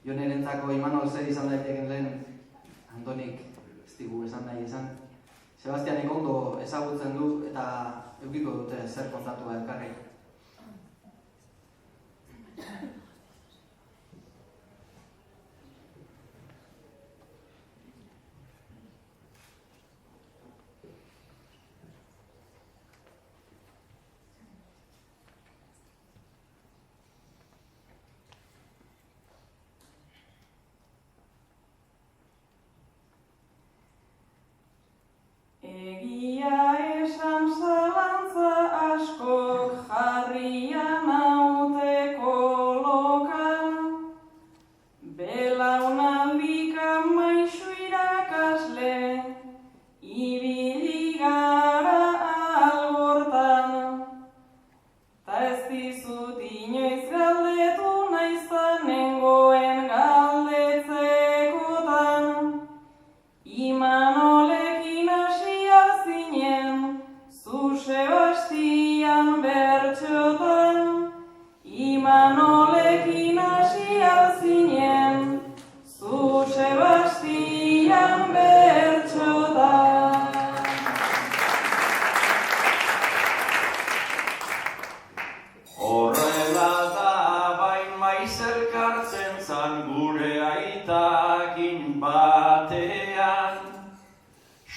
Jonerentzako Imanol zer izan daiteken lehen, Antonik ez digu esan nahi izan. Sebastianek ondo ezagutzen du eta edukiko dute zer kontatua elkarri. Egia esan zalantza askok jarrian naute kolokan, belaunaldika maisu irakasle, ibili gara algortan, ta ez dizut inoiz galdetu naizta nengoen galdetzekotan, Imanolekin hasia zinen, zu Sebastian bertxotan. Imanolekin hasia zinen, zu Sebastian bertxotan. Horrela da bain maiz elkartzen zan gure aitakin batean,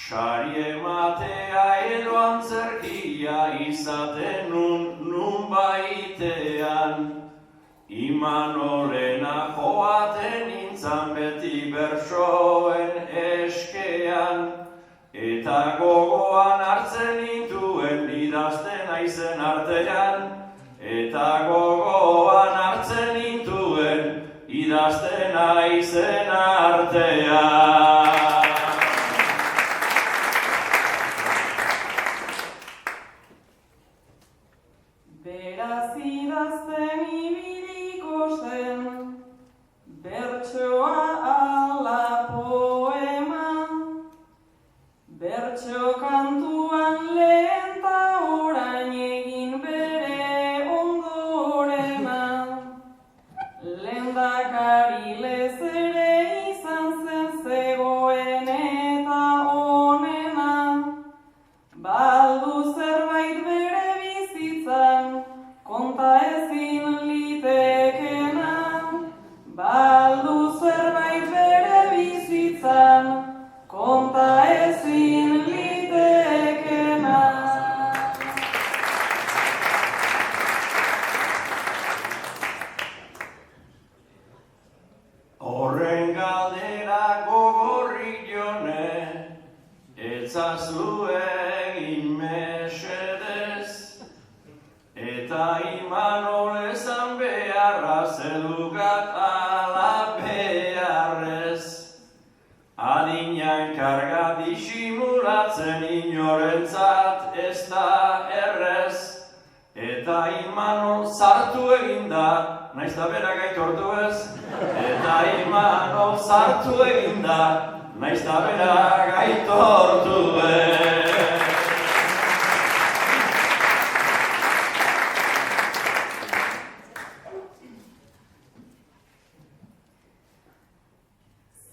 sari ematea edo antzerkia izaten nun baitean. Imanolena joaten nintzan beti bertsoen eskean, eta gogoan hartzen nintuen idazten aizen artean, eta gogoan hartzen nintuen idazten aizen artean. Beraz idazten ibiliko zen, bertsoa ala poema, bertso kantuan lehen ta orain egin bere ondorena. Lehendakari lez ere izan zen zegoen eta onena, baldu zerbait bere bizitzan, konta ezin litekena. Baldu zerbait bere bizitzan, konta ezin litekena. Horren galdera gogorrik jone, etzazu egin mesedez, eta Imanol ezan beharra zedukat ala beharrez. Adinean karga disimulatzen inorentzat ez da errez, eta Imanol sartu eginda, naiz da berak aitortu ez, eta Imanol sartu eginda, naiz da berak aitortu ez.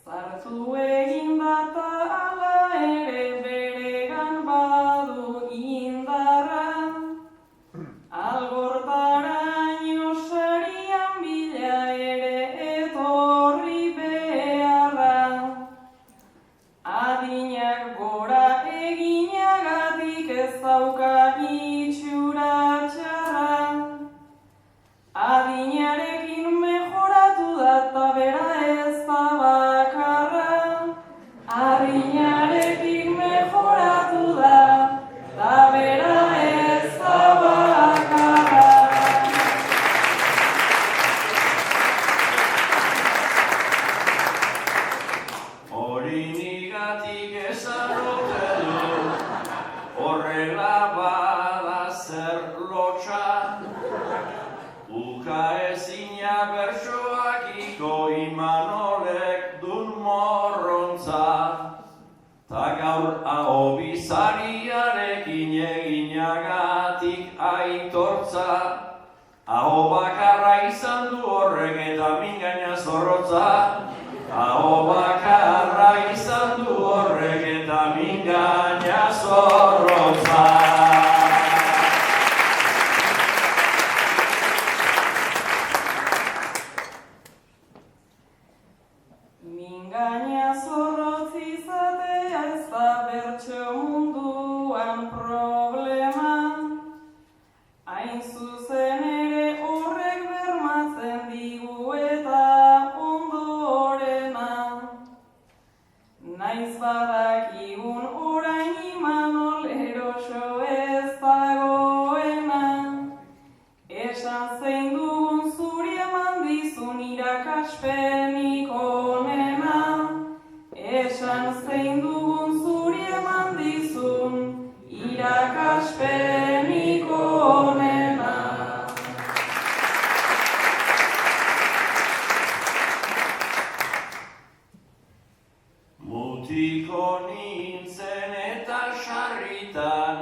Sartu egin data ala ere beregan badu indarra, algortaraino sarian bila ere etorri beharra. Adinak gora eginagatik ez dauka itxura txarra, adinarekin mejoratu da ta bera ez da bakarra. Adinarekin mejoratu da ta bera ez da bakarra. Hori nigatik esan ote du, horrela bada zer lotxa, uka ezina bertsoakiko Imanolek dun morrontza, ta gaur ahobizariarekin eginagatik aitortza, Aho bakarra izan du horrek eta mingaina zorrotza. Aho bakarra izan du horrek eta mingaina zorrotza. Mingaina zorrotz izatea ez da bertso munduan problema. Hain zuzen ere horrek bermatzen digu eta ondorena. Naiz badakigun orain Imanol eroso ez dagoena. Esan zein dugun zuri eman dizun irakaspenik onena. Esan zein dugun zuri eman dizun irakaspenik onena. Mutiko nintzen eta sarritan,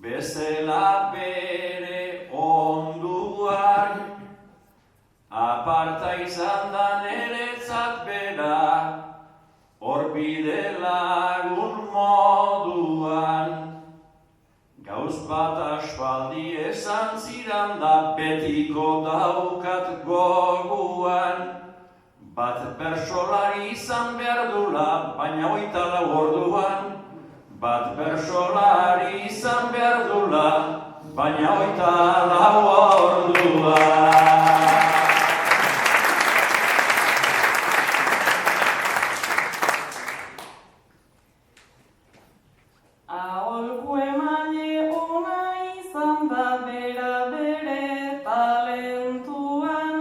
bezala bere onduan, aparta izan da niretzat bera, horbide lagun moduan. Gauz bat aspaldi esan zidan da betiko daukat goguan. Bat bersolari izan behar dula, baina 24 orduan. Bat bersolari izan behar dula, baina 24 orduan. Aholku emaile ona izan da bera bere talentuan.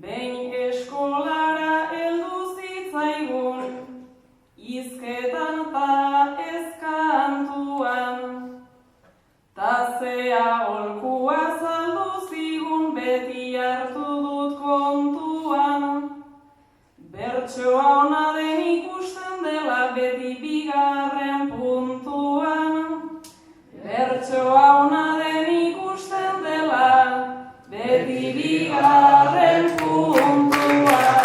Behin eskolara heldu zitzaigun, hizketan ta ez kantuan. Ta ze aholkua azaldu zigun beti hartu dut kontuan. Bertsoa ona den ikusten dela beti bigarren puntuan. Bertsoa ona den ikusten dela beti bigarren puntuan.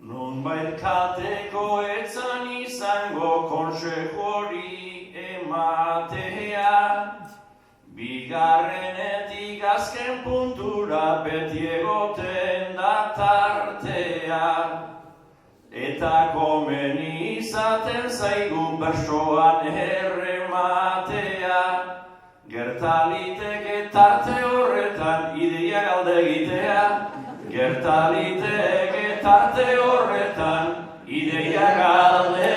Nonbait kateko etzan izango konseju hori ematea. Bigarrenetik azken puntura beti egoten da tartea. Eta komeni izaten zaigu bersoan errematea. Gertaliteke tarte horretan ideia galde egitea. Gertaliteke tarte horretan ideia galde